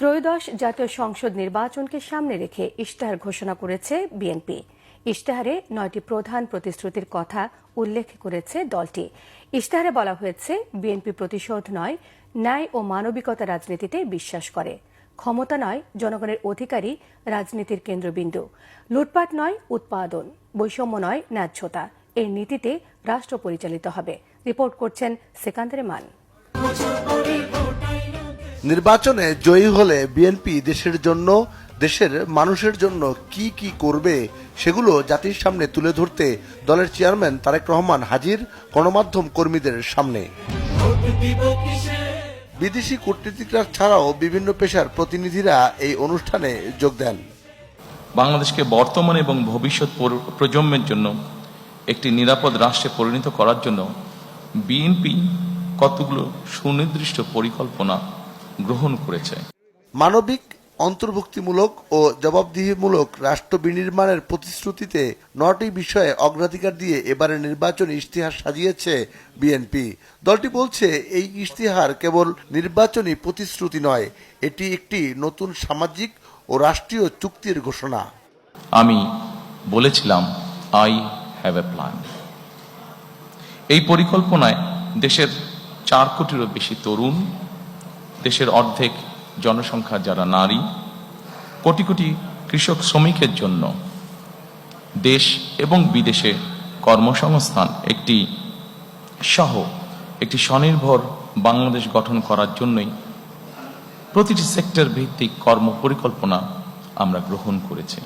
ত্রয়োদশ জাতীয় সংসদ নির্বাচনকে সামনে রেখে ইশতেহার ঘোষণা করেছে বিএনপি। ইশতেহারে 9টি প্রধান প্রতিশ্রুতির কথা উল্লেখ করেছে দলটি। ইশতেহারে বলা হয়েছে, বিএনপি প্রতিশোধ নয়, ন্যায় ও মানবিকতা রাজনীতিতে বিশ্বাস করে। ক্ষমতা নয়, জনগণের অধিকারই রাজনীতির কেন্দ্রবিন্দু। লুটপাট নয়, উৎপাদন। বৈষম্য নয়, ন্যায্যতা। এর নীতিতে রাষ্ট্র পরিচালিত হবে। রিপোর্ট করছেন সেকান্দারে মান। নির্বাচনে জয়ী হলে বিএনপি দেশের জন্য, দেশের মানুষের জন্য কি কি করবে সেগুলো জাতির সামনে তুলে ধরতে দলের চেয়ারম্যান তারেক রহমান হাজির গণমাধ্যম কর্মীদের সামনে। বিদেশি কূটনীতিকরা ছাড়াও বিভিন্ন পেশার প্রতিনিধিরা এই অনুষ্ঠানে যোগ দেন। বাংলাদেশকে বর্তমান এবং ভবিষ্যৎ প্রজন্মের জন্য একটি নিরাপদ রাষ্ট্রে পরিণত করার জন্য বিএনপি কতগুলো সুনির্দিষ্ট পরিকল্পনা গ্রহণ করেছে। মানবিক, অন্তর্ভুক্তিমূলক ও জবাবদিহিমূলক রাষ্ট্র বিনির্মাণের প্রতিশ্রুতিতে 9টি বিষয়ে অগ্রাধিকার দিয়ে এবারে নির্বাচনী ইশতেহার সাজিয়েছে বিএনপি। দলটি বলছে, এই ইশতেহার কেবল নির্বাচনী প্রতিশ্রুতি নয়, এটি একটি নতুন সামাজিক ও রাষ্ট্রীয় চুক্তির ঘোষণা। আমি বলেছিলাম, আই হ্যাভ এ প্ল্যান। এই পরিকল্পনায় দেশের 4 কোটিরও বেশি তরুণ, দেশের অর্ধেক জনসংখ্যা যারা নারী, কোটি কোটি কৃষক শ্রমিকের জন্য দেশ এবং বিদেশে কর্মসংস্থান একটি স্বনির্ভর বাংলাদেশ গঠন করার জন্যই প্রতিটি সেক্টর ভিত্তিক কর্ম পরিকল্পনা আমরা গ্রহণ করেছি।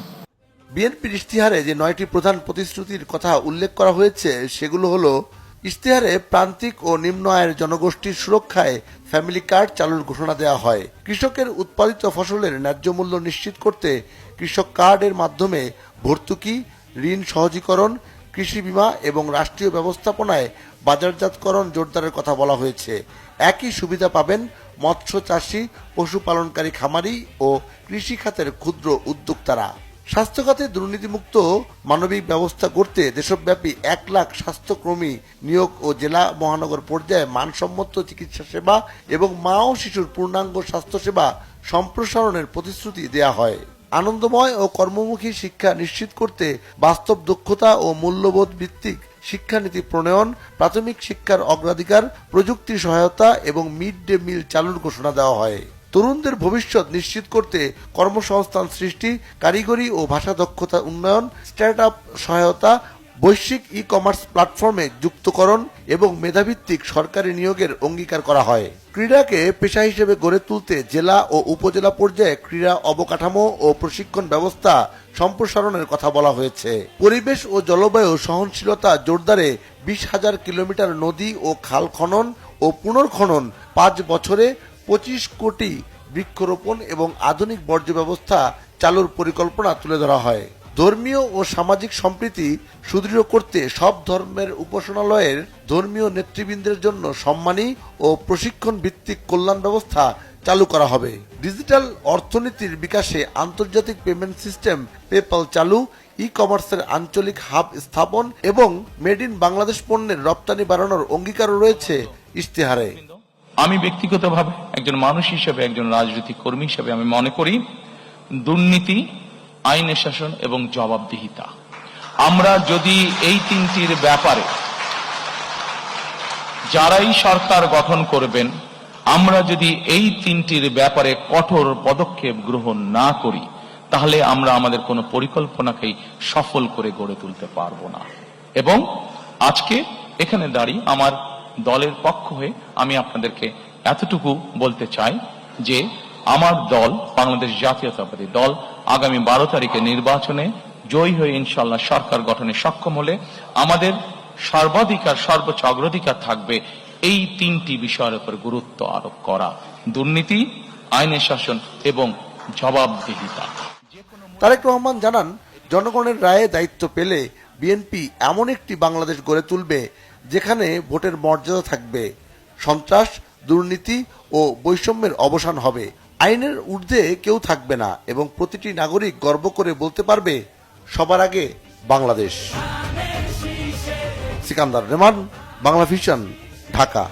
বিএনপির ইশতেহারে যে 9টি প্রধান প্রতিশ্রুতির কথা উল্লেখ করা হয়েছে সেগুলো হলো: ইশতেহারে প্রান্তিক ও নিম্ন আয়ের জনগোষ্ঠীর সুরক্ষায় ফ্যামিলি কার্ড চালুর ঘোষণা দেওয়া হয়। কৃষকের উৎপাদিত ফসলের ন্যায্য মূল্য নিশ্চিত করতে কৃষক কার্ডের মাধ্যমে ভর্তুকি, ঋণ সহজীকরণ, কৃষি বীমা এবং রাষ্ট্রীয় ব্যবস্থাপনায় বাজারজাতকরণ জোরদারের কথা বলা হয়েছে। একই সুবিধা পাবেন মৎস্য চাষী, পশুপালনকারী খামারি ও কৃষি খাতের ক্ষুদ্র উদ্যোক্তারা। স্বাস্থ্য খাতে দুর্নীতিমুক্ত মানবিক ব্যবস্থা করতে দেশব্যাপী 1 লাখ স্বাস্থ্যকর্মী নিয়োগ ও জেলা মহানগর পর্যায়ে মানসম্মত চিকিৎসা সেবা এবং মা ও শিশুর পূর্ণাঙ্গ স্বাস্থ্যসেবা সম্প্রসারণের প্রতিশ্রুতি দেয়া হয়। আনন্দময় ও কর্মমুখী শিক্ষা নিশ্চিত করতে বাস্তব দক্ষতা ও মূল্যবোধ ভিত্তিক শিক্ষানীতি প্রণয়ন, প্রাথমিক শিক্ষার অগ্রাধিকার, প্রযুক্তি সহায়তা এবং মিড ডে মিল চালুর ঘোষণা দেওয়া হয়। তরুণদের ভবিষ্যৎ নিশ্চিত করতে কর্মসংস্থান সৃষ্টি, কারিগরি ও ভাষা দক্ষতা উন্নয়ন, স্টার্ট আপ সহায়তা, বৈশ্বিক ই-কমার্স প্ল্যাটফর্মে যুক্তকরণ এবং মেধাভিত্তিক সরকারি নিয়োগের অঙ্গীকার করা হয়। ক্রীড়াকে পেশা হিসেবে গড়ে তুলতে জেলা ও উপজেলা পর্যায়ে ক্রীড়া অবকাঠামো ও প্রশিক্ষণ ব্যবস্থা সম্প্রসারণের কথা বলা হয়েছে। পরিবেশ ও জলবায়ু সহনশীলতা জোরদারে 20,000 কিলোমিটার নদী ও খাল খনন ও পুনর্খনন, 5 বছরে 25 কোটি বৃক্ষরোপণ এবং আধুনিক বর্জ্য ব্যবস্থা চালুর পরিকল্পনা তুলে ধরা হয়। ধর্মীয় ও সামাজিক সম্প্রীতি সুদৃঢ় করতে সব ধর্মের উপাসনালয়ের ধর্মীয় নেতৃবৃন্দের জন্য সম্মানী ও প্রশিক্ষণ ভিত্তিক কল্যাণ ব্যবস্থা চালু করা হবে। ডিজিটাল অর্থনীতির বিকাশে আন্তর্জাতিক পেমেন্ট সিস্টেম পেপ্যাল চালু, ই-কমার্সের আঞ্চলিক হাব স্থাপন এবং মেড ইন বাংলাদেশ পণ্যের রপ্তানি বাড়ানোর অঙ্গীকারও রয়েছে ইশতেহারে। আমি ব্যক্তিগতভাবে একজন মানুষ হিসেবে, একজন রাজনৈতিক কর্মী হিসেবে আমি মনে করি, দুর্নীতি, আইনের শাসন এবং জবাবদিহিতা, আমরা যদি এই 3টির ব্যাপারে যারাই সরকার গঠন করবেন, আমরা যদি এই 3টির ব্যাপারে কঠোর পদক্ষেপ গ্রহণ না করি, তাহলে আমরা আমাদের কোনো পরিকল্পনাকেই সফল করে গড়ে তুলতে পারবো না। এবং আজকে এখানে দাঁড়িয়ে আমার দলের পক্ষ হয়ে আমি আপনাদেরকে এতটুকু বলতে চাই যে আমার দল, বাংলাদেশ জাতীয়তাবাদী দল, আগামী 12 তারিখে নির্বাচনে জয়ী হয়ে ইনশাআল্লাহ সরকার গঠনে সক্ষম হলে আমাদের সর্বোচ্চ অগ্রাধিকার থাকবে এই 3টি বিষয়ের উপর গুরুত্ব আরোপ করা: দুর্নীতি, আইনের শাসন এবং জবাবদিহিতা। তারেক রহমান জানান, জনগণের রায়ে দায়িত্ব পেলে বিএনপি এমন একটি বাংলাদেশ গড়ে তুলবে যেখানে ভোটের মর্যাদা থাকবে, সন্ত্রাস, দুর্নীতি ও বৈষম্যের অবসান হবে, আইনের ঊর্ধ্বে কেউ থাকবে না এবং প্রতিটি নাগরিক গর্ব করে বলতে পারবে, সবার আগে বাংলাদেশ। সিকান্দার রেমান, বাংলা ভিশন, ঢাকা।